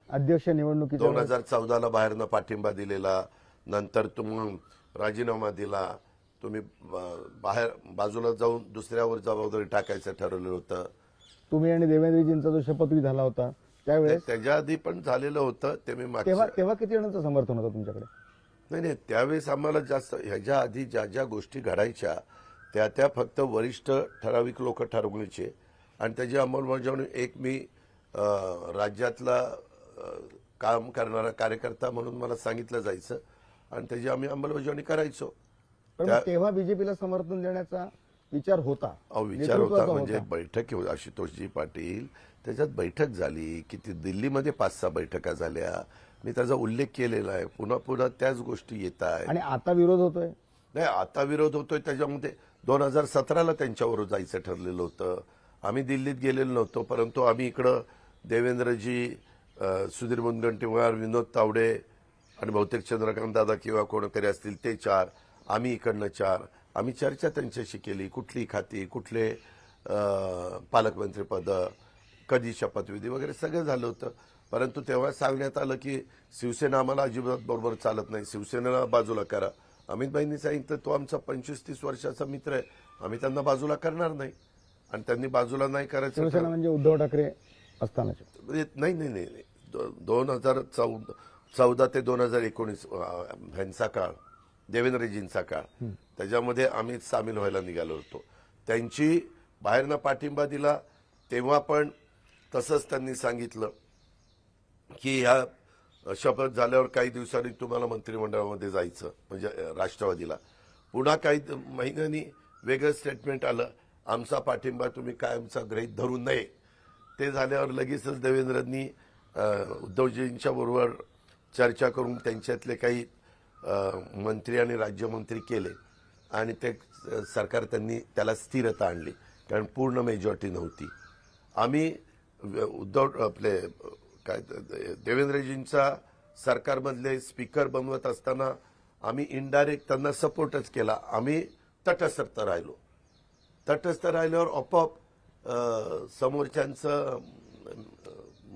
अध्यक्ष निवडणुकीच्या 2014ला बाहेरनं पाठिंबा दिलेला, नंतर तुम्ही राजीनामा दिला, तुम्ही बाहेर बाजूला जाऊन दुसऱ्यावर जबाबदारी टाकायचं ठरवलं होतं. तुम्ही आणि देवेंद्रजींचा जो शपथविधी झाला होता त्यावेळेस त्याच्या आधी पण झालेलं होतं ते. मी तेव्हा किती जणांचं समर्थन होतं तुमच्याकडे? नाही, त्यावेळेस आम्हाला जास्त, ह्याच्या आधी ज्या ज्या गोष्टी घडायच्या त्या फक्त वरिष्ठ ठराविक लोक ठरवायचे आणि त्याची अंमलबजावणी एक मी राज्यातला काम करणारा कार्यकर्ता म्हणून मला सांगितलं जायचं आणि त्याची आम्ही अंमलबजावणी करायचो. तेव्हा बीजेपीला समर्थन देण्याचा विचार होता? विचार होता म्हणजे बैठक, आशुतोषजी पाटील त्याच्यात बैठक झाली की ती दिल्लीमध्ये 5-6 बैठका झाल्या. मी त्याचा उल्लेख केलेला आहे. पुन्हा पुन्हा त्याच गोष्टी येत आहेत. आणि आता विरोध होतोय? नाही, आता विरोध होतोय. त्याच्यामध्ये 2017ला त्यांच्यावर जायचं ठरलेलं होतं. आम्ही दिल्लीत गेलेलो नव्हतो, परंतु आम्ही इकडं देवेंद्रजी, सुधीर मुनगंटीवार, विनोद तावडे आणि बहुतेक चंद्रकांत दादा किंवा कोणतरी असतील ते 4, आम्ही इकडनं 4, आम्ही चर्चा त्यांच्याशी केली. कुठली खाती, कुठले पालकमंत्रीपद, कधी शपथविधी वगैरे सगळं झालं होतं. परंतु तेव्हा सांगण्यात आलं की शिवसेना आम्हाला अजिबात बरोबर चालत नाही, शिवसेनेला बाजूला करा. अमित भाईंनी सांगितलं तो आमचा 25-30 वर्षाचा मित्र आहे, आम्ही त्यांना बाजूला करणार नाही. आणि त्यांनी बाजूला नाही करायचं. शिवसेना म्हणजे उद्धव ठाकरे असताना? नाही, 2014 ते 2019 ह्यांचा काळ, देवेंद्रजींचा काळ, त्याच्यामध्ये आम्ही सामील व्हायला निघालो होतो. त्यांची बाहेरनं पाठिंबा दिला तेव्हा पण तसंच त्यांनी सांगितलं की ह्या शपथ झाल्यावर काही दिवसांनी तुम्हाला मंत्रिमंडळामध्ये जायचं, म्हणजे राष्ट्रवादीला. पुन्हा काही महिन्यांनी वेगळं स्टेटमेंट आलं, आमचा पाठिंबा तुम्ही कायमचा गृहीत धरू नये. ते झाल्यावर लगेचच देवेंद्रांनी उद्धवजींच्या बरोबर चर्चा करून त्यांच्यातले काही मंत्री आणि राज्यमंत्री केले आणि ते सरकार त्यांनी त्याला स्थिरता आणली, कारण पूर्ण मेजॉरिटी नव्हती. आम्ही देवेंद्रजींचा सरकारमधले स्पीकर बनवत असताना आम्ही इनडायरेक्ट त्यांना सपोर्टच केला. आम्ही तटस्थ राहिलो. तटस्थ राहिल्यावर आपोआप समोरच्यांचं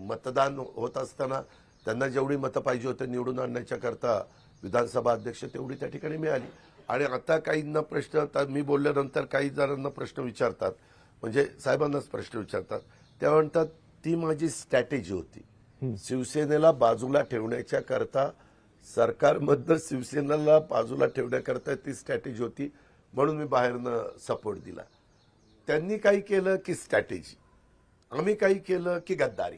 मतदान होत असताना त्यांना जेवढी मतं पाहिजे होते निवडून आणण्याच्या करता विधानसभा अध्यक्ष तेवढी त्या ठिकाणी मिळाली. आणि आता काहींना प्रश्न, मी बोलल्यानंतर काही जणांना प्रश्न विचारतात, म्हणजे साहेबांनाच प्रश्न विचारतात, त्या म्हणतात ती माझी स्ट्रॅटेजी होती. शिवसेनेला बाजूला ठेवण्याच्या करता, सरकारमधनं शिवसेनेला बाजूला ठेवण्याकरता ती स्ट्रॅटेजी होती, म्हणून मी बाहेरनं सपोर्ट दिला. त्यांनी काही केलं की स्ट्रॅटेजी, आम्ही काही केलं की गद्दारी.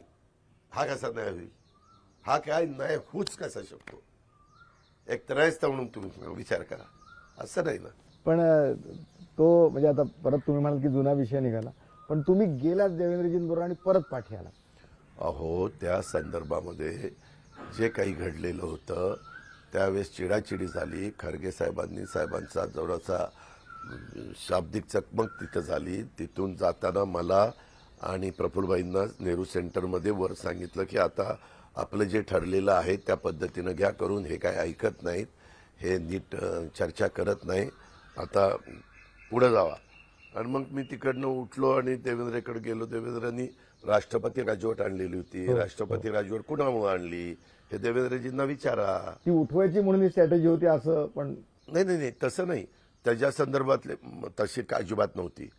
हा कसा न्याय होईल? हा काय न्याय होऊच कसा शकतो? एक त्रयस्थ म्हणून तुम्ही विचार करा, असं नाही ना. पण तो म्हणजे आता परत तुम्ही म्हणाल की जुना विषय निघाला, पण तुम्ही गेलाच देवेंद्रजींबरोबर आणि परत पाठी आला. अहो, त्या संदर्भामध्ये जे काही घडलेलं होतं त्यावेळेस चिडाचिडी झाली. खरगे साहेबांचा जवळचा शाब्दिक चकमक तिथं झाली. तिथून जाताना मला आणि प्रफुल्लभाईंना नेहरू सेंटरमध्ये वर सांगितलं की आता आपलं जे ठरलेलं आहे त्या पद्धतीनं घ्या करून, हे काय ऐकत नाहीत, हे नीट चर्चा करत नाही, आता पुढे जावा. आणि मग मी तिकडनं उठलो आणि देवेंद्रकडे गेलो. देवेंद्रांनी राष्ट्रपती राजवट आणलेली होती. राष्ट्रपती राजवट कुणामुळे आणली हे देवेंद्रजींना विचारा. ती उठवायची म्हणून स्ट्रॅटेजी होती असं? पण नाही, तसं नाही. त्याच्या संदर्भातले तशी अजिबात नव्हती.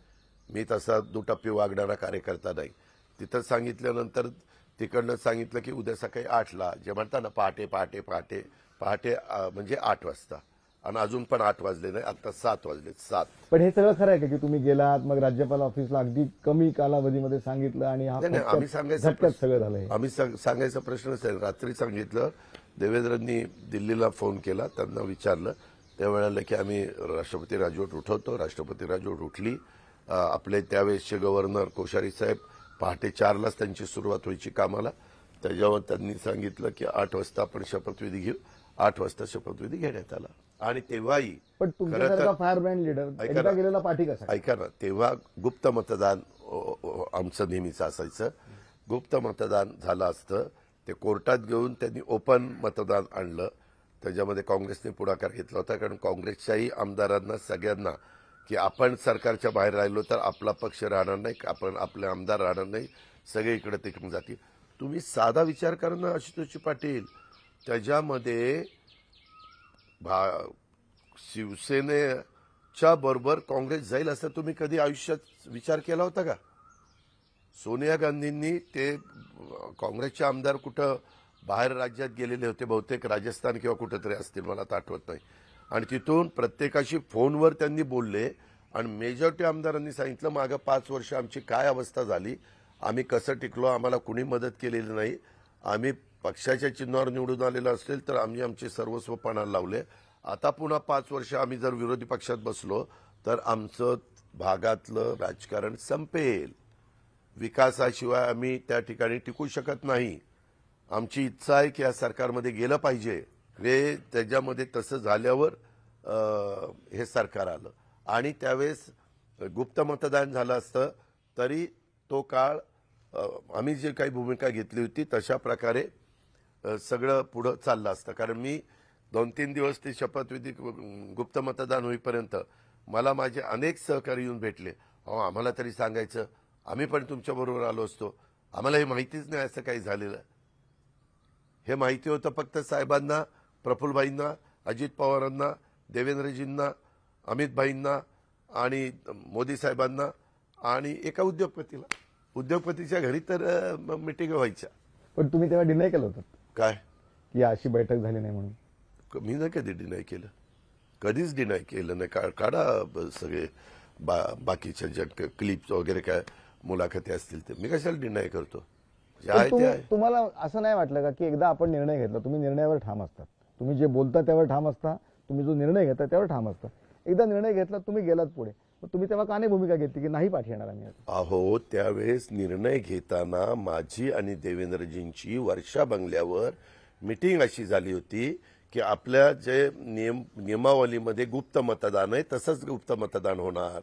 मी तसा दुटप्पी वागणारा कार्यकर्ता नाही. तिथं सांगितल्यानंतर तिकडनं सांगितलं की उद्या सकाळी 8ला, जे म्हणतात ना पहाटे म्हणजे 8 वाजता, आणि अजून पण 8 वाजले नाही, आता 7 वाजले. 7. पण हे सगळं खरं आहे का की तुम्ही गेलात मग राज्यपाल ऑफिसला अगदी कमी कालावधीमध्ये सांगितलं आणि आम्ही सांगायचं सगळं झालं? आम्ही सांगायचा प्रश्नच आहे. रात्री सांगितलं. देवेंद्रांनी दिल्लीला फोन केला, त्यांना विचारलं, त्यावेळेला की आम्ही राष्ट्रपती राजवट उठवतो. राष्ट्रपती राजवट उठली. आपले त्यावेळेसचे गव्हर्नर कोश्यारी साहेब पहाटे 4लाच त्यांची सुरुवात व्हायची कामाला. त्याच्यावर त्यांनी सांगितलं की 8 वाजता आपण शपथविधी घेऊ. 8 वाजता शपथविधी घेण्यात आला. आणि तेव्हाही पण तुमच्यासारखा फायर ब्रँड लीडर एकदा गेलेला पाठी कसा? ऐका ना, तेव्हा गुप्त मतदान आमचं नेहमीच असायचं. गुप्त मतदान झालं असतं, ते कोर्टात घेऊन त्यांनी ओपन मतदान आणलं. त्याच्यामध्ये काँग्रेसने पुढाकार घेतला होता, कारण काँग्रेसच्याही आमदारांना सगळ्यांना की आपण सरकारच्या बाहेर राहिलो तर आपला पक्ष राहणार नाही, आपण आपले आमदार राहणार नाही, सगळे इकडे तिकडे जातील. तुम्ही साधा विचार करा ना आशुतोष पाटील. त्याच्यामध्ये शिवसेनेच्या बरोबर काँग्रेस जाईल असं तुम्ही कधी आयुष्यात विचार केला होता का? सोनिया गांधींनी ते काँग्रेसचे आमदार कुठं बाहेर राज्यात गेलेले होते, बहुतेक राजस्थान किंवा कुठेतरी असतील, मला आता आठवत नाही. आणि तिथून प्रत्येकाशी फोनवर त्यांनी बोलले आणि मेजॉरिटी आमदारांनी सांगितलं मागं 5 वर्ष आमची काय अवस्था झाली, आम्ही कसं टिकलो, आम्हाला कुणी मदत केलेली नाही, आम्ही पक्षाच्या चिन्हावर निवडून आलेलो असेल तर आम्ही आमचे सर्वस्व पणाला लावले. आता पुन्हा 5 वर्ष आम्ही जर विरोधी पक्षात बसलो तर आमचं भागातलं राजकारण संपेल, विकासाशिवाय आम्ही त्या ठिकाणी टिकू शकत नाही. आमची इच्छा आहे की या सरकारमध्ये गेलं पाहिजे. हे त्याच्यामध्ये तसं झाल्यावर हे सरकार आलं आणि त्यावेळेस गुप्त मतदान झालं असतं तरी तो काळ आम्ही जे काही भूमिका घेतली होती तशा प्रकारे सगळं पुढं चाललं असतं. कारण मी 2-3 दिवस ते शपथविधी गुप्त मतदान होईपर्यंत मला माझे अनेक सहकारी येऊन भेटले. अहो आम्हाला तरी सांगायचं, आम्ही पण तुमच्याबरोबर आलो असतो, आम्हाला हे माहितीच नाही असं काही झालेलं. हे माहिती होतं फक्त साहेबांना, प्रफुल्लभाईंना, अजित पवारांना, देवेंद्रजींना, अमितभाईंना आणि मोदी साहेबांना आणि एका उद्योगपतीला. उद्योगपतीच्या घरी तर मिटिंग व्हायच्या. पण तुम्ही तेव्हा डिनाय केलं होतं काय की अशी बैठक झाली नाही म्हणून? मी नाही कधी डिनाय केलं, कधीच डिनाय केलं नाही. काढा सगळे बाकीच्या ज्या क्लिप्स वगैरे काय मुलाखती असतील ते, मी कशाला डिनाय करतो? जे आहे ते आहे. तुम्हाला असं नाही वाटलं का की एकदा आपण निर्णय घेतला, तुम्ही निर्णयावर ठाम असतात, तुम्ही जे बोलता त्यावर ठाम असता, तुम्ही जो निर्णय घेता त्यावर ठाम असता. एकदा निर्णय घेतला, तुम्ही गेलात पुढे, मग तुम्ही तेव्हा का नाही भूमिका घेतली की नाही पाठी येणार आम्ही? अहो त्यावेळेस निर्णय घेताना माझी आणि देवेंद्रजींची वर्षा बंगल्यावर मिटिंग अशी झाली होती की आपल्या जे नियमावलीमध्ये गुप्त मतदान आहे तसंच गुप्त मतदान होणार.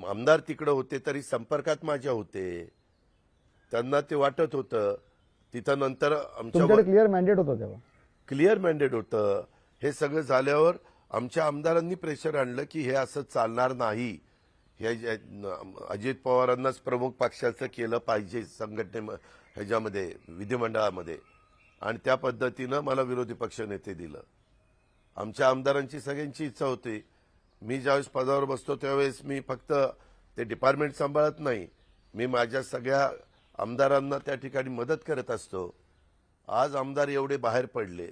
आमदार तिकडे होते तरी संपर्कात माझ्या होते, त्यांना ते वाटत होतं. तिथं नंतर तुमच्याकडे क्लिअर मॅन्डेट होतं तेव्हा? क्लिअर मॅन्डेट होतं. हे सगळं झाल्यावर आमच्या आमदारांनी प्रेशर आणलं की हे असं चालणार नाही, हे अजित पवारांनाच प्रमुख पक्षाचं केलं पाहिजे ह्याच्यामध्ये विधिमंडळामध्ये, आणि त्या पद्धतीनं मला विरोधी पक्ष नेते दिलं. आमच्या आमदारांची सगळ्यांची इच्छा होती. मी ज्यावेळेस पदावर बसतो त्यावेळेस मी फक्त ते डिपार्टमेंट सांभाळत नाही, मी माझ्या सगळ्या आमदारांना त्या ठिकाणी मदत करत असतो. आज आमदार एवढे बाहेर पडले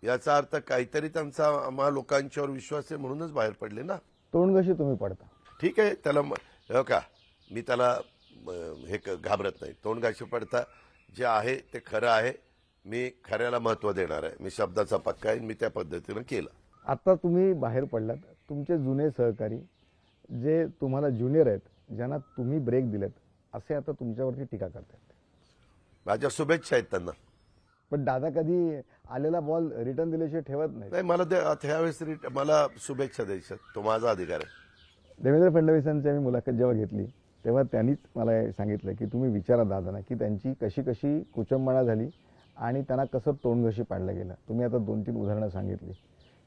याचा अर्थ काहीतरी त्यांचा आम्हा लोकांच्यावर विश्वास आहे म्हणूनच बाहेर पडले ना. तोंडघशी तुम्ही पडता, ठीक आहे, त्याला हो का मी त्याला हे घाबरत नाही. तोंडघाशी पडता जे आहे ते खरं आहे, मी खऱ्याला महत्व देणार आहे, मी शब्दाचा पक्का आहे, मी त्या पद्धतीनं केलं. आता तुम्ही बाहेर पडलात, तुमचे जुने सहकारी जे तुम्हाला ज्युनियर आहेत, ज्यांना तुम्ही ब्रेक दिलेत, असे आता तुमच्यावरती टीका करतात. माझ्या शुभेच्छा आहेत त्यांना. पण दादा कधी आलेला बॉल रिटर्न दिल्याशिवाय ठेवत नाही. मला त्यावेळेस मला शुभेच्छा द्यायच्या, तो माझा अधिकार आहे. देवेंद्र फडणवीसांची आम्ही मुलाखत जेव्हा घेतली तेव्हा त्यांनीच मला सांगितलं की तुम्ही विचारा दादांना की त्यांची कशी कशी कुचंबणा झाली आणि त्यांना कसं तोंडघशी पाडलं गेलं. तुम्ही आता 2-3 उदाहरणं सांगितली.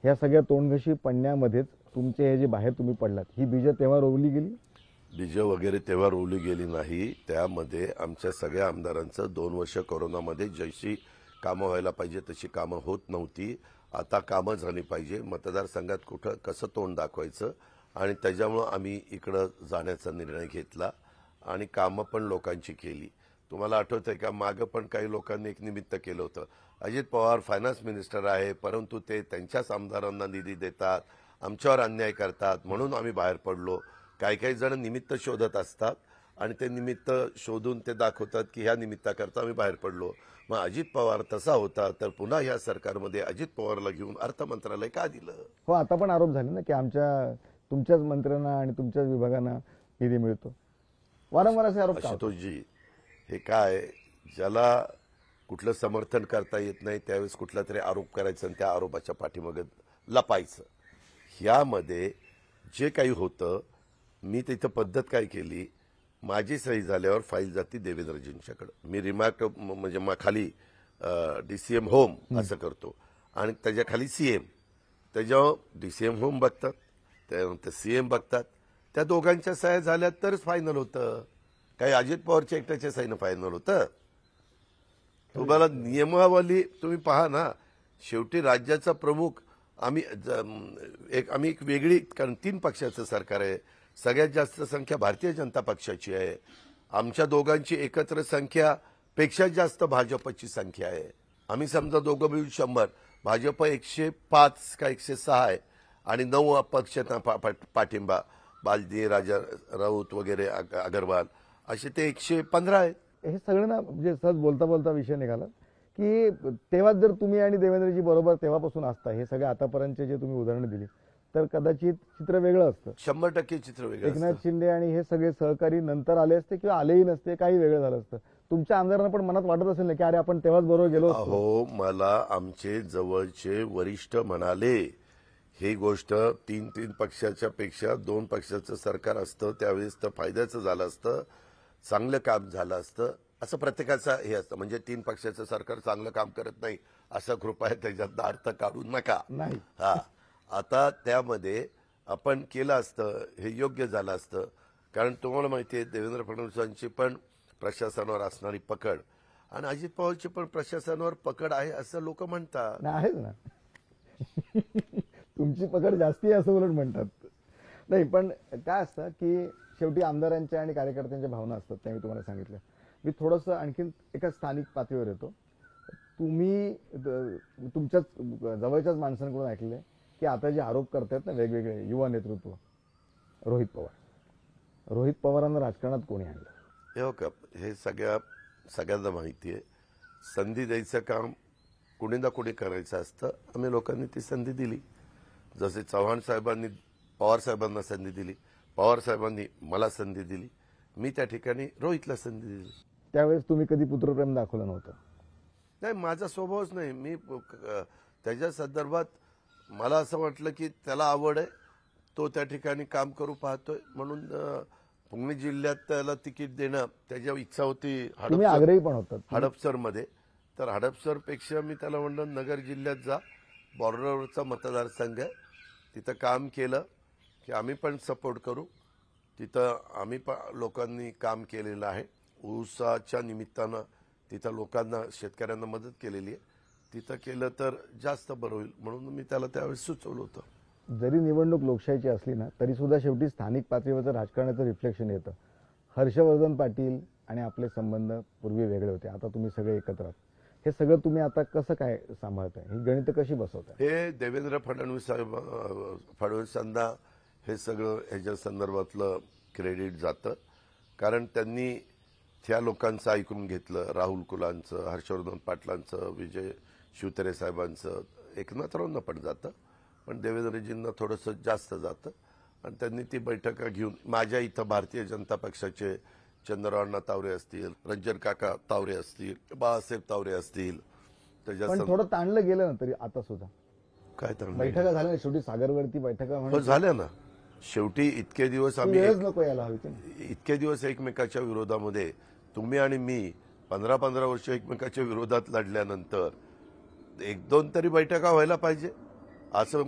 ह्या सगळ्या तोंडघशी पडण्यामध्येच तुमचे हे जे बाहेर तुम्ही पडलात, ही बीजं तेव्हा रोवली गेली? बीजं वगैरे तेव्हा रोवली गेली नाही. त्यामध्ये आमच्या सगळ्या आमदारांचं 2 वर्ष कोरोनामध्ये जशी कामं व्हायला पाहिजे तशी कामं होत नव्हती. आता कामं झाली पाहिजे, मतदारसंघात कुठं कसं तोंड दाखवायचं, आणि त्याच्यामुळं आम्ही इकडं जाण्याचा निर्णय घेतला आणि कामं पण लोकांची केली. तुम्हाला आठवत आहे का, मागं पण काही लोकांनी एक निमित्त केलं होतं. अजित पवार फायनान्स मिनिस्टर आहे परंतु ते त्यांच्याच आमदारांना निधी देतात, आमच्यावर अन्याय करतात म्हणून आम्ही बाहेर पडलो. काही काही जण निमित्त शोधत असतात आणि ते निमित्त शोधून ते दाखवतात की ह्या निमित्ताकरता आम्ही बाहेर पडलो. मग अजित पवार तसा होता तर पुन्हा ह्या सरकारमध्ये अजित पवारला घेऊन अर्थ मंत्रालय का दिलं? हो, आता पण आरोप झाले ना की तुमच्याच मंत्र्यांना आणि तुमच्याच विभागांना निधी मिळतो. वारंवार असे आरोप. आशुतोषजी, हे काय, ज्याला कुठलं समर्थन करता येत नाही त्यावेळेस कुठला तरी आरोप करायचा आणि त्या आरोपाच्या पाठीमागे लपायचं. ह्यामध्ये जे काही होतं, मी तिथं पद्धत काय केली, माझी सही झाल्यावर फाईल जाती देवेंद्रजींच्याकडे. मी रिमार्क म्हणजे खाली DCM होम असं करतो आणि त्याच्या खाली CM, त्याच्यावर DCM होम बघतात, त्यानंतर CM बघतात. त्या दोघांच्या सह्या झाल्या तरच फायनल होतं. काही अजित पवारच्या एकट्याच्या सहीनं फायनल होतं? तुम्हाला नियमावली तुम्ही पहा ना. शेवटी राज्याचा प्रमुख आम्ही एक वेगळी, कारण 3 पक्षाचं सरकार आहे. सगळ्यात जास्त संख्या भारतीय जनता पक्षाची आहे. आमच्या दोघांची एकत्र संख्या पेक्षा जास्त भाजपची संख्या आहे. आम्ही समजा दोघं मिळून 100, भाजप 105 का 106 आहे आणि 9 अपक्षांना पाठिंबा, बालदी, राजा राऊत वगैरे, अगरवाल, असे ते 115 आहेत. हे सगळं ना म्हणजे सहज बोलता बोलता विषय निघाला की तेव्हा जर तुम्ही आणि देवेंद्रजी बरोबर तेव्हापासून असता, हे सगळे आतापर्यंतचे जे तुम्ही उदाहरणं दिली, तर कदाचित चित्र वेगळं असतं. 100% चित्र वेगळं असतं. एकनाथ शिंदे आणि हे सगळे सहकारी नंतर आले असते किंवा आलेही नसते, काही वेगळं झालं असतं. तुमच्या आमदारांना पण मनात वाटत असेल ना की अरे आपण तेव्हाच बरोबर गेलो असतो. अहो, मला आमचे जवळचे वरिष्ठ म्हणाले ही गोष्ट 3 पक्षाच्या पेक्षा 2 पक्षाचं सरकार असतं त्यावेळेस तर फायद्याचं झालं असतं, चांगलं काम झालं असतं, असं प्रत्येकाचं हे असतं. म्हणजे 3 पक्षाचं सरकार चांगलं काम करत नाही असा कृपया त्याच्यात अर्थ काढू नका. नाही. हा, आता त्यामध्ये आपण केलं असतं हे योग्य झालं असतं. कारण तुम्हाला माहिती आहे देवेंद्र फडणवीसांची पण प्रशासनावर असणारी पकड आणि अजित पवारची पण प्रशासनावर पकड आहे असं लोक म्हणतात. नाही आहेच ना. तुमची पकड जास्ती आहे असं उलट म्हणतात. नाही, पण काय असतं की शेवटी आमदारांच्या आणि कार्यकर्त्यांच्या भावना असतात, त्या मी तुम्हाला सांगितलं. मी थोडंसं आणखीन एका स्थानिक पातळीवर येतो. तुम्ही तुमच्याच जवळच्याच माणसांकडून ऐकलंय की आता जे आरोप करतात ना वेगवेगळे युवा नेतृत्व, रोहित पवारांना राजकारणात कोणी आणलं? हे हो का, हे सगळ्यांना माहिती आहे. संधी द्यायचं काम कुणी ना कुणी करायचं असतं. आम्ही लोकांनी ती संधी दिली. जसे चव्हाण साहेबांनी पवार साहेबांना संधी दिली, पवार साहेबांनी मला संधी दिली, मी त्या ठिकाणी रोहितला संधी दिली. त्यावेळेस तुम्ही कधी पुत्रप्रेम दाखवलं नव्हतं? नाही, माझा स्वभावच नाही. मी त्याच्या संदर्भात मला असं वाटलं की त्याला आवड आहे, तो त्या ठिकाणी काम करू पाहतोय म्हणून पुणे जिल्ह्यात त्याला तिकीट देणं त्याची इच्छा होती. तुम्ही आग्रही पण होतात हडपसरमध्ये, तर हडपसरपेक्षा मी त्याला म्हणलं नगर जिल्ह्यात जा, बॉर्डरवरचा मतदारसंघ आहे, तिथं काम केलं की आम्ही पण सपोर्ट करू. तिथं आम्ही पण लोकांनी काम केलेलं आहे. ऊसाच्या निमित्तानं तिथं लोकांना, शेतकऱ्यांना मदत केलेली आहे. तिथं केलं तर जास्त बरं होईल म्हणून मी त्याला त्यावेळेस सुचवलं होतं. जरी निवडणूक लोकशाहीची असली ना तरी सुद्धा शेवटी स्थानिक पातळीवरचं राजकारणाचं रिफ्लेक्शन येतं. हर्षवर्धन पाटील आणि आपले संबंध पूर्वी वेगळे होते, आता तुम्ही सगळे एकत्र आहात. हे सगळं तुम्ही आता कसं काय सांभाळताय? ही गणितं कशी बसवताय? हे देवेंद्र फडणवीसांना हे सगळं ह्याच्या संदर्भातलं क्रेडिट जातं. कारण त्यांनी त्या लोकांचं ऐकून घेतलं, राहुल कुलांचं, हर्षवर्धन पाटलांचं, विजय शिवतरे साहेबांचं. एकनाथरावांना पण जातं पण देवेंद्रजींना थोडंसं जास्त जातं. आणि त्यांनी ती बैठका घेऊन माझ्या इथं भारतीय जनता पक्षाचे चंद्रराव तावरे असतील, रंजन काका तावरे असतील, बाळासाहेब तावरे असतील, पण थोडं ताणलं गेलं ना तरी आता सुद्धा काय तर बैठका झाल्या ना, शेवटी सागरवरती बैठका झाल्या ना. शेवटी इतके दिवस आम्ही नको यायला हवी, इतके दिवस एकमेकाच्या विरोधामध्ये तुम्ही आणि मी 15-15 वर्ष एकमेकाच्या विरोधात लढल्यानंतर 1-2 तरी बैठका व्हायला पाहिजे. असं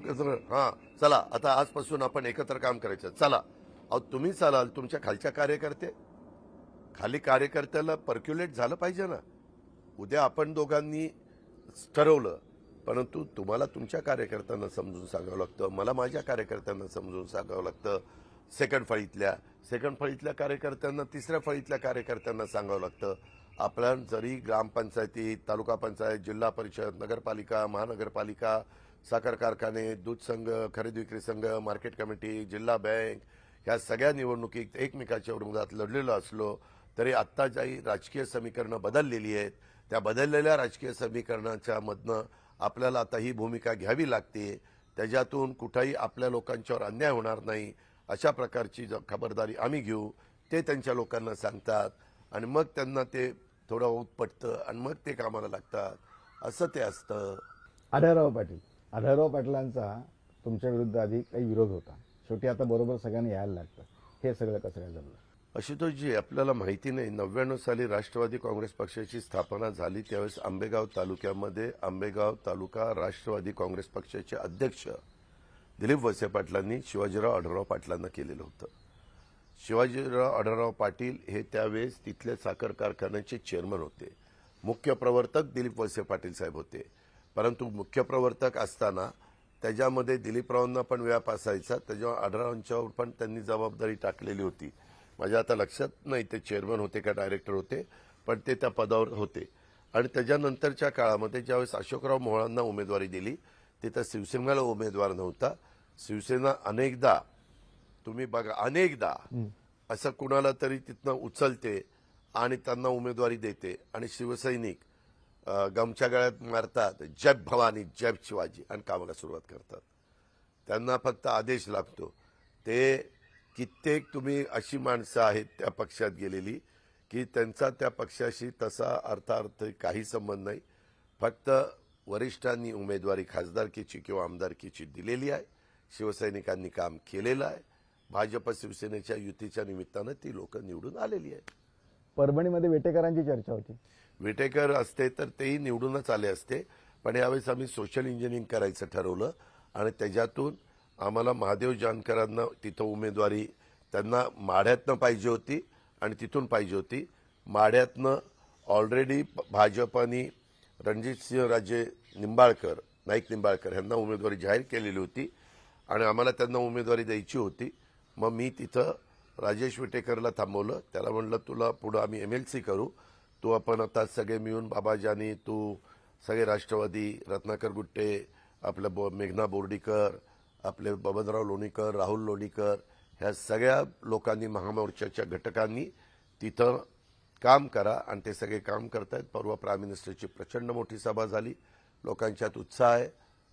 हा चला आता आजपासून आपण एकत्र काम करायचं, चला. अहो तुम्ही चालाल, तुमच्या खालच्या खाली कार्यकर्त्याला पर्क्युलेट झालं पाहिजे ना. उद्या आपण दोघांनी ठरवलं, परंतु तुम्हाला तुमच्या कार्यकर्त्यांना समजून सांगावं लागतं, मला माझ्या कार्यकर्त्यांना समजून सांगावं लागतं. सेकंड फळीतल्या कार्यकर्त्यांना तिसऱ्या फळीतल्या कार्यकर्त्यांना सांगावं लागतं. आपल्या जरी ग्रामपंचायती, तालुका पंचायत, जिल्हा परिषद, नगरपालिका, महानगरपालिका, साखर कारखाने, दूध संघ, खरेदी विक्री संघ, मार्केट कमिटी, जिल्हा बँक, ह्या सगळ्या निवडणुकीत एकमेकाच्या विरोधात लढलेलो असलो तरी आत्ता जी राजकीय समीकरणं बदललेली आहेत, त्या बदललेल्या राजकीय समीकरणाच्या मधनं आपल्याला आता ही भूमिका घ्यावी लागते. त्याच्यातून कुठेही आपल्या लोकांच्यावर अन्याय होणार नाही अशा प्रकारची खबरदारी आम्ही घेऊ. ते त्यांच्या लोकांना सांगतात आणि मग त्यांना ते थोडं उत्पटतं आणि मग ते कामाला लागतात, असं ते असतं. आढळराव पाटलांचा तुमच्या विरुद्ध आधी काही विरोध होता, शेवटी आता बरोबर सगळ्यांनी यायला लागतं. हे सगळं कसं काय जमलं? आशुतोषजी, आपल्याला माहिती नाही, 99 साली राष्ट्रवादी काँग्रेस पक्षाची स्थापना झाली त्यावेळेस आंबेगाव तालुक्यामध्ये आंबेगाव तालुका राष्ट्रवादी काँग्रेस पक्षाचे अध्यक्ष दिलीप वळसे पाटलांनी शिवाजीराव आढळराव पाटलांना केलेलं होतं. शिवाजीराव आढळराव पाटील हे त्यावेळेस तिथले साखर कारखान्याचे चेअरमन होते. मुख्य प्रवर्तक दिलीप वळसे पाटील साहेब होते. परंतु मुख्य प्रवर्तक असताना त्याच्यामध्ये दिलीपरावांना पण व्याप असायचा, त्याच्यावर आढळरावांच्यावर पण त्यांनी जबाबदारी टाकलेली होती. माझ्या आता लक्षात नाही ते चेअरमन होते का डायरेक्टर होते, पण ते त्या पदावर होते. आणि त्याच्यानंतरच्या काळामध्ये ज्यावेळेस अशोकराव मोहोळांना उमेदवारी दिली, तिथं शिवसेनेला उमेदवार नव्हता. शिवसेना अनेकदा, तुम्ही बघा, अनेकदा असं कुणाला तरी तिथनं उचलते आणि त्यांना उमेदवारी देते आणि शिवसैनिक गमच्या गळ्यात मारतात, जय भवानी जय शिवाजी, आणि कामाला सुरुवात करतात. त्यांना फक्त आदेश लागतो. ते कित्येक तुम्ही अशी माणसं आहेत त्या पक्षात गेलेली की त्यांचा त्या पक्षाशी तसा अर्थार्थ काही संबंध नाही. फक्त वरिष्ठांनी उमेदवारी खासदारकीची किंवा आमदारकीची दिलेली आहे. शिवसैनिकांनी काम केलेलं आहे. भाजप शिवसेनेच्या युतीच्या निमित्तानं ती लोक निवडून आलेली आहेत. परभणीमध्ये वेटेकरांची चर्चा होती. विटेकर असते तर तेही निवडूनच आले असते, पण यावेळेस आम्ही सोशल इंजिनिअरिंग करायचं ठरवलं आणि त्याच्यातून आम्हाला महादेव जानकरांना तिथं उमेदवारी त्यांना माढ्यातनं पाहिजे होती आणि तिथून पाहिजे होती. माढ्यातनं ऑलरेडी भाजपनी रणजितसिंहराजे निंबाळकर, नाईक निंबाळकर यांना उमेदवारी जाहीर केलेली होती आणि आम्हाला त्यांना उमेदवारी द्यायची होती. मग मी तिथं राजेश विटेकरला थांबवलं. त्याला म्हणलं तुला पुढं आम्ही MLC करू, तू आपण आता सगळे मिळून बाबाजानी, तू सगळे राष्ट्रवादी, रत्नाकर गुट्टे, आपलं मेघना बोर्डीकर, आपले बबनराव लोणीकर, राहुल लोणीकर, ह्या सगळ्या लोकांनी, महामोर्चाच्या घटकांनी तिथं काम करा, आणि ते सगळे काम करतायत. परवा प्राईम मिनिस्टरची प्रचंड मोठी सभा झाली. लोकांच्यात उत्साह आहे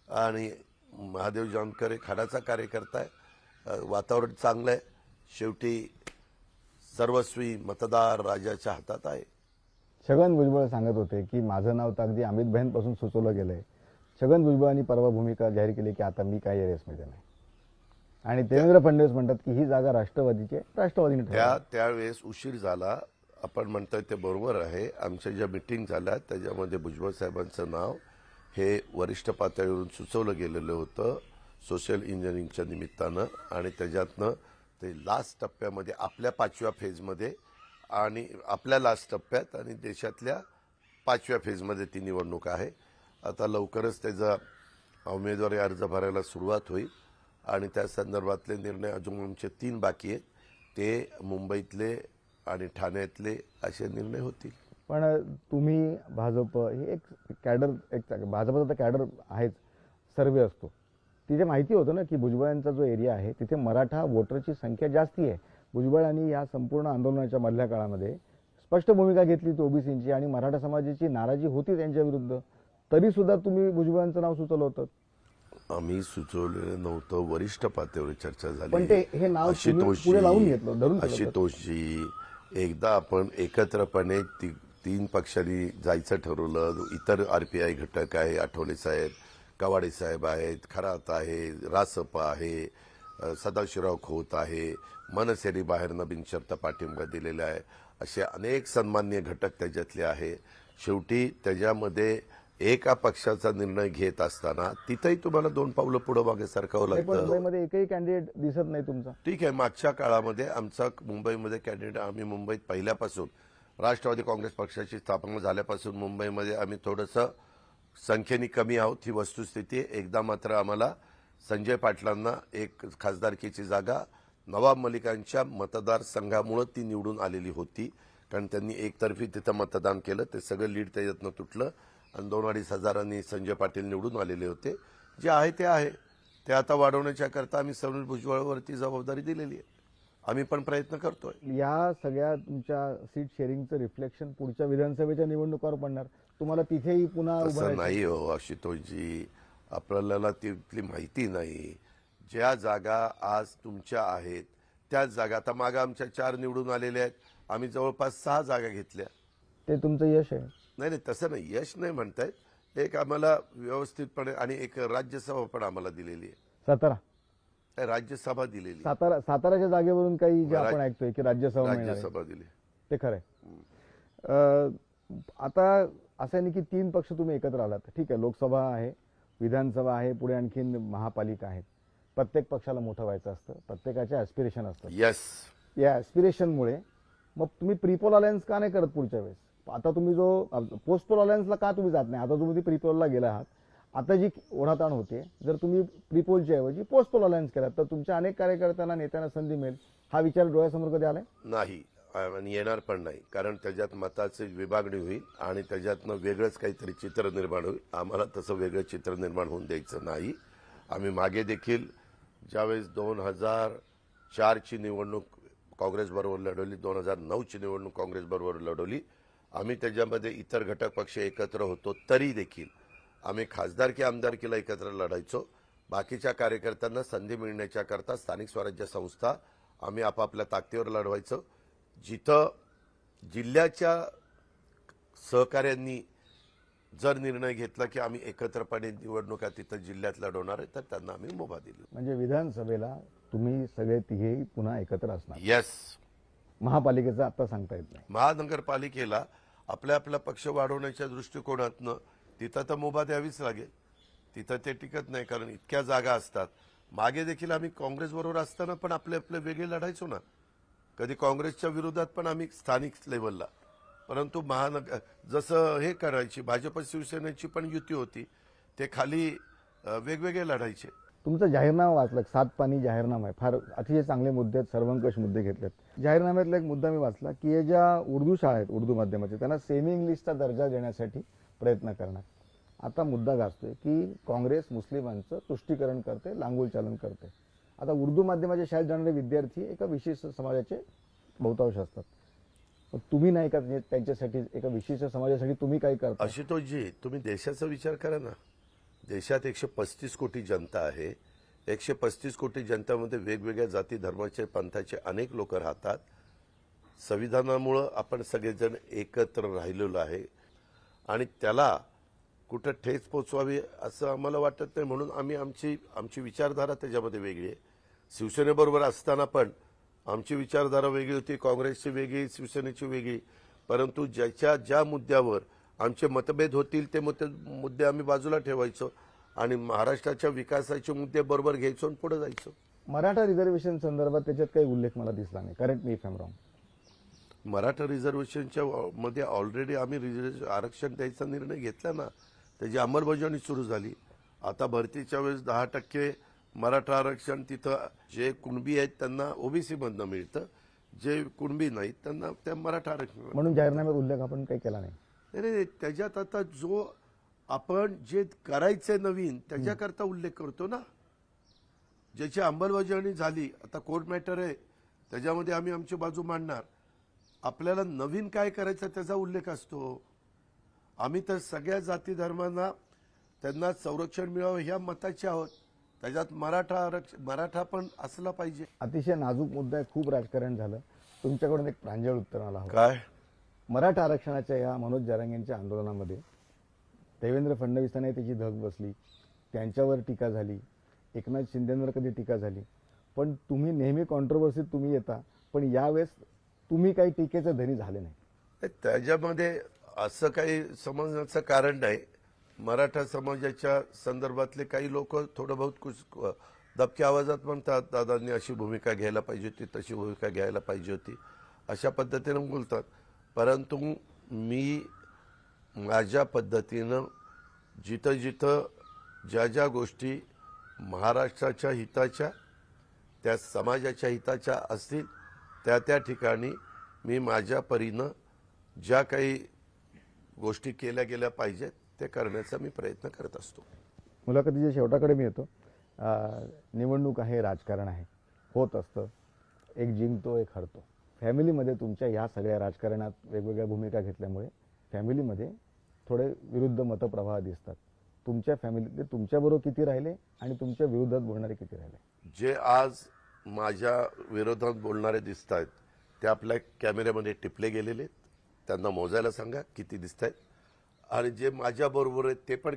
आणि महादेव जानकर एक हाडाचा कार्यकर्ता आहे. वातावरण चांगलं आहे. शेवटी सर्वस्वी मतदार राजाच्या हातात आहे. छगन भुजबळ सांगत होते की माझं नाव तर अगदी अमित भाईंपासून सुचवलं गेलंय. छगन भुजबळांनी परवा भूमिका जाहीर केली की आता मी काही रेसमध्ये नाही, आणि देवेंद्र फडणवीस म्हणतात की ही जागा राष्ट्रवादीची आहे, राष्ट्रवादीने ठरवली. त्यावेळेस उशीर झाला. आपण म्हणताय ते बरोबर आहे. आमच्या ज्या मिटिंग झाल्या त्याच्यामध्ये भुजबळ साहेबांचं नाव हे वरिष्ठ पातळीवरून सुचवलं गेलेलं होतं सोशल इंजिनिअरिंगच्या निमित्तानं, आणि त्याच्यातनं ते लास्ट टप्प्यामध्ये आपल्या 5व्या फेजमध्ये आणि आपल्या लास्ट टप्प्यात आणि देशातल्या 5व्या फेजमध्ये ती निवडणूक आहे. आता लवकरच त्याचा उमेदवारी अर्ज भरायला सुरुवात होईल आणि त्या संदर्भातले निर्णय अजून आमचे 3 बाकी आहेत. ते मुंबईतले आणि ठाण्यातले असे निर्णय होतील. पण तुम्ही भाजप ही एक कॅडर, एक भाजपचा तर कॅडर आहेच, सर्वे असतो, तिथे माहिती होतं ना की भुजबळांचा जो एरिया आहे तिथे मराठा वोटरची संख्या जास्ती आहे. भुजबळांनी या संपूर्ण आंदोलनाच्या मधल्या काळामध्ये स्पष्ट भूमिका घेतली होती ओबीसींची, आणि मराठा समाजाची नाराजी होती त्यांच्या विरुद्ध, तरी सुद्धा तुम्ही भुजबळांचं नाव सुचवलं होतं. आम्ही सुचवलेलं नव्हतं. वरिष्ठ पातळीवर चर्चा झाली. पण ते हे नाव पुढे लावून घेतलं, धरून ठेवलं. आशुतोषजी, एकदा आपण एकत्रपणे 3 पक्षांनी जायचं ठरवलं. इतर RPI घटक आहे, आठवले साहेब, कवाडे साहेब आहेत, खरात आहे, रासप आहे, सदाशिवराव खोत आहे, मनसेने बाहेरनं बिनशर्त पाठिंबा दिलेला आहे, असे अनेक सन्मान्य घटक त्याच्यातले आहे. शेवटी त्याच्यामध्ये एका पक्षाचा निर्णय घेत असताना तिथेही तुम्हाला 2 पावलं पुढे मागे सरकावं लागतं. मुंबईमध्ये एकही कॅन्डिडेट दिसत नाही तुमचा. ठीक आहे, मागच्या काळामध्ये आमचा मुंबईमध्ये कॅन्डिडेट, आम्ही मुंबईत पहिल्यापासून राष्ट्रवादी काँग्रेस पक्षाची स्थापना झाल्यापासून मुंबईमध्ये आम्ही थोडंसं संख्येने कमी आहोत, ही वस्तुस्थिती आहे. एकदा मात्र आम्हाला संजय पाटलांना एक खासदारकीची जागा नवाब मलिकांच्या मतदारसंघामुळे ती निवडून आलेली होती, कारण त्यांनी एकतर्फी तिथं मतदान केलं. ते सगळं लीड त्याच्यातनं तुटलं आणि 2-2.5 हजारांनी संजय पाटील निवडून आलेले होते. जे आहे ते आहे, ते आता वाढवण्याच्या करता आम्ही समीर भुजबळवरती जबाबदारी दिलेली आहे. आम्ही पण प्रयत्न करतोय. या सगळ्या तुमच्या सीट शेअरिंगचं रिफ्लेक्शन पुढच्या विधानसभेच्या निवडणुकावर पडणार. तुम्हाला तिथेही पुन्हा असं नाही हो आशुतोषजी, आपल्याला तिथली माहिती नाही. ज्या जागा आज तुमच्या आहेत त्याच जागा, आता मागं आमच्या 4 निवडून आलेल्या आहेत, आम्ही जवळपास 6 जागा घेतल्या. ते तुमचं यश आहे. नाही, तसं नाही, यश नाही म्हणतायत. एक आम्हाला व्यवस्थितपणे, आणि एक राज्यसभा पण आम्हाला दिलेली आहे. 17 राज्यसभा दिलेली. साताराच्या जागेवरून काही जे आपण ऐकतोय की राज्यसभा दिली, ते खरंय. आता असं नाही की 3 पक्ष तुम्ही एकत्र आलात. ठीक आहे, लोकसभा आहे, विधानसभा आहे, पुढे आणखीन महापालिका आहेत. प्रत्येक पक्षाला मोठं व्हायचं असतं, प्रत्येकाचे ऍस्पिरेशन असतात. यस, या ऍस्पिरेशनमुळे मग तुम्ही प्रीपोल अलायन्स का नाही करत पुढच्या वेळेस? आता तुम्ही जो पोस्ट पोल अलायन्सला का तुम्ही जात नाही? आता तुम्ही प्रीपोलला गेला आहात. आता जी ओढाताण होते, जर तुम्ही प्रीपोलच्या ऐवजी पोस्ट पोल अलायन्स केला तर तुमच्या अनेक कार्यकर्त्यांना नेत्यांना संधी मिळेल. हा विचार डोळ्यासमोर कधी आलाय? नाही आणि येणार पण नाही, कारण त्याच्यात मताची विभागणी होईल आणि त्याच्यातनं वेगळंच काहीतरी चित्र निर्माण होईल. आम्हाला तसं वेगळं चित्र निर्माण होऊन द्यायचं नाही. आम्ही मागे देखील ज्यावेळेस 2004ची निवडणूक काँग्रेसबरोबर लढवली, 2009ची निवडणूक काँग्रेसबरोबर लढवली. आम्ही त्याच्यामध्ये इतर घटक पक्ष एकत्र होतो, तरी देखील आम्ही खासदार की आमदारकीला एकत्र लढायचो. बाकीच्या कार्यकर्त्यांना संधी मिळण्याच्या करता स्थानिक स्वराज्य संस्था आम्ही आपापल्या ताकदीवर लढवायचो. जिथं जिल्ह्याच्या सहकाऱ्यांनी जर निर्णय घेतला की आम्ही एकत्रपणे निवडणुका तिथं जिल्ह्यात लढवणार आहे, तर त्यांना आम्ही मुभा दिली. म्हणजे विधानसभेला तुम्ही सगळे तिघेही पुन्हा एकत्र असणार. येस. महापालिकेचं आता सांगता येत नाही. महानगरपालिकेला आपल्या आपला पक्ष वाढवण्याच्या दृष्टिकोनातनं तिथं तर मुभा द्यावीच लागेल. तिथं ते टिकत नाही, कारण इतक्या जागा असतात. मागे देखील आम्ही काँग्रेसबरोबर असताना पण आपले आपले वेगळे लढायचो ना. कधी काँग्रेसच्या विरोधात पण आम्ही स्थानिक लेवलला, परंतु महानगर जसं हे करायची भाजप शिवसेनेची पण युती होती, ते खाली वेगवेगळे लढायचे. तुमचं जाहीरनामा वाचलं, 7 पानी जाहीरनामा आहे. फार अतिशय चांगले मुद्दे आहेत, सर्वंकष मुद्दे घेतलेत. जाहीरनाम्यातला एक मुद्दा मी वाचला की हे ज्या उर्दू शाळा आहेत, उर्दू माध्यमाचे, त्यांना सेमी इंग्लिशचा दर्जा देण्यासाठी प्रयत्न करणार. आता मुद्दा गाजतोय की काँग्रेस मुस्लिमांचं तुष्टीकरण करते, लांगुल चालन करते. आता उर्दू माध्यमाच्या शाळेत जाणारे विद्यार्थी एका विशिष्ट समाजाचे बहुतांश असतात. तुम्ही नाही का त्यांच्यासाठी, एका विशिष्ट समाजासाठी तुम्ही काही करता? आशुतोषजी, तुम्ही देशाचा विचार करा ना. देशात 135 कोटी जनता आहे. 135 कोटी जनतेमध्ये वेगवेगळ्या जाती धर्माचे पंथाचे अनेक लोक राहतात. संविधानामुळं आपण सगळेजण एकत्र राहिलेलो आहे आणि त्याला कुठं ठेच पोचवावी असं आम्हाला वाटत नाही. म्हणून आम्ही आमची विचारधारा त्याच्यामध्ये वेगळी आहे. शिवसेनेबरोबर असताना पण आमची विचारधारा वेगळी होती, काँग्रेसची वेगळी, शिवसेनेची वेगळी. परंतु ज्या मुद्द्यावर आमचे मतभेद होतील ते मुद्दे आम्ही बाजूला ठेवायचो आणि महाराष्ट्राच्या विकासाचे मुद्दे बरोबर घ्यायचो आणि पुढे जायचो. मराठा रिझर्वेशन संदर्भात त्याच्यात काही उल्लेख मला दिसला नाही. Correct me if I am wrong. Maratha रिझर्वेशनच्या मध्ये ऑलरेडी आम्ही आरक्षण द्यायचा निर्णय घेतला ना, त्याची अंमलबजावणी सुरू झाली. आता भरतीच्या वेळेस 10% मराठा आरक्षण तिथं जे कुणबी आहेत त्यांना ओबीसी मधनं मिळतं, जे कुणबी नाहीत त्यांना त्या मराठा आरक्षण. म्हणून जाहीरनाम्यात उल्लेख आपण काही केला नाही. नाही, त्याच्यात आता जो आपण जे करायचंय नवीन त्याच्याकरता उल्लेख करतो ना, ज्याची अंमलबजावणी झाली. आता कोर्ट मॅटर आहे, त्याच्यामध्ये आम्ही आमची बाजू मांडणार. आपल्याला नवीन काय करायचं त्याचा उल्लेख असतो. आम्ही तर सगळ्या जाती धर्मांना त्यांना संरक्षण मिळावं ह्या मताचे आहोत. त्याच्यात मराठा पण असला पाहिजे. अतिशय नाजूक मुद्दा आहे, खूप राजकारण झालं. तुमच्याकडून एक प्रांजळ उत्तर आलं हवं. काय? मराठा आरक्षणाच्या या मनोज जरांगेंच्या आंदोलनामध्ये देवेंद्र फडणवीसांनी त्याची धग बसली, त्यांच्यावर टीका झाली, एकनाथ शिंदेंवर कधी टीका झाली, पण तुम्ही नेहमी कॉन्ट्रोवर्सीत तुम्ही येता, पण यावेळेस तुम्ही काही टीकेचे धनी झाले नाही. त्याच्यामध्ये असं काही समजण्याचं कारण नाही. मराठा समाजाच्या संदर्भातले काही लोक थोडं बहुत दबक्या आवाजात म्हणतात, दादांनी अशी भूमिका घ्यायला पाहिजे होती, तशी भूमिका घ्यायला पाहिजे होती, अशा पद्धतीनं बोलतात. परंतु मी माझ्या पद्धतीनं जिथं ज्या गोष्टी महाराष्ट्राच्या हिताच्या, त्या समाजाच्या हिताच्या असतील त्या ठिकाणी मी माझ्या परीनं ज्या काही गोष्टी केल्या गेल्या पाहिजेत ते करण्याचा मी प्रयत्न करत असतो. मुलाखतीच्या शेवटाकडे मी येतो. निवडणूक आहे, राजकारण आहे, होत असतं. एक जिंकतो, एक हरतो. फॅमिलीमध्ये तुमच्या ह्या सगळ्या राजकारणात वेगवेगळ्या भूमिका घेतल्यामुळे फॅमिलीमध्ये थोडे विरुद्ध मतप्रवाह दिसतात. तुमच्या फॅमिलीतले तुमच्याबरोबर किती राहिले आणि तुमच्या विरोधात बोलणारे किती राहिले? जे आज माझ्या विरोधात बोलणारे दिसत आहेत ते आपल्या कॅमेऱ्यामध्ये टिपले गेलेले, त्यांना मोजायला सांगा किती दिसत आहेत, आणि जे माझ्याबरोबर आहेत ते पण